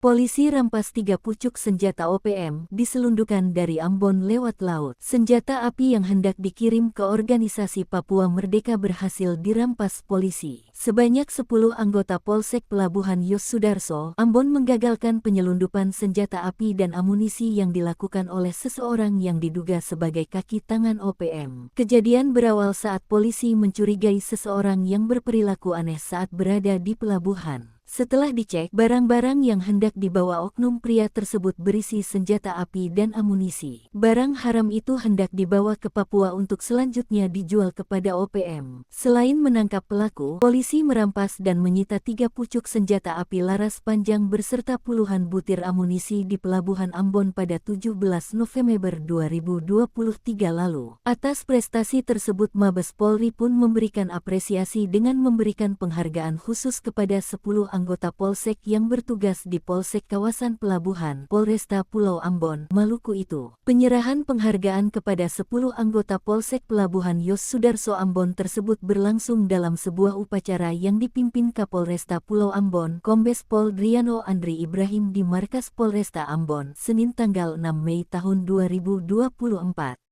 Polisi rampas 3 pucuk senjata OPM diselundupkan dari Ambon lewat laut. Senjata api yang hendak dikirim ke organisasi Papua Merdeka berhasil dirampas polisi. Sebanyak 10 anggota Polsek Pelabuhan Yos Sudarso, Ambon menggagalkan penyelundupan senjata api dan amunisi yang dilakukan oleh seseorang yang diduga sebagai kaki tangan OPM. Kejadian berawal saat polisi mencurigai seseorang yang berperilaku aneh saat berada di pelabuhan. Setelah dicek, barang-barang yang hendak dibawa oknum pria tersebut berisi senjata api dan amunisi. Barang haram itu hendak dibawa ke Papua untuk selanjutnya dijual kepada OPM. Selain menangkap pelaku, polisi merampas dan menyita 3 pucuk senjata api laras panjang berserta puluhan butir amunisi di Pelabuhan Ambon pada 17 November 2023 lalu. Atas prestasi tersebut Mabes Polri pun memberikan apresiasi dengan memberikan penghargaan khusus kepada 10 anggota Polsek yang bertugas di Polsek Kawasan Pelabuhan, Polresta Pulau Ambon, Maluku itu. Penyerahan penghargaan kepada 10 anggota Polsek Pelabuhan Yos Sudarso Ambon tersebut berlangsung dalam sebuah upacara yang dipimpin Kapolresta Pulau Ambon, Kombes Pol Driano Andri Ibrahim di Markas Polresta Ambon, Senin tanggal 6 Mei tahun 2024.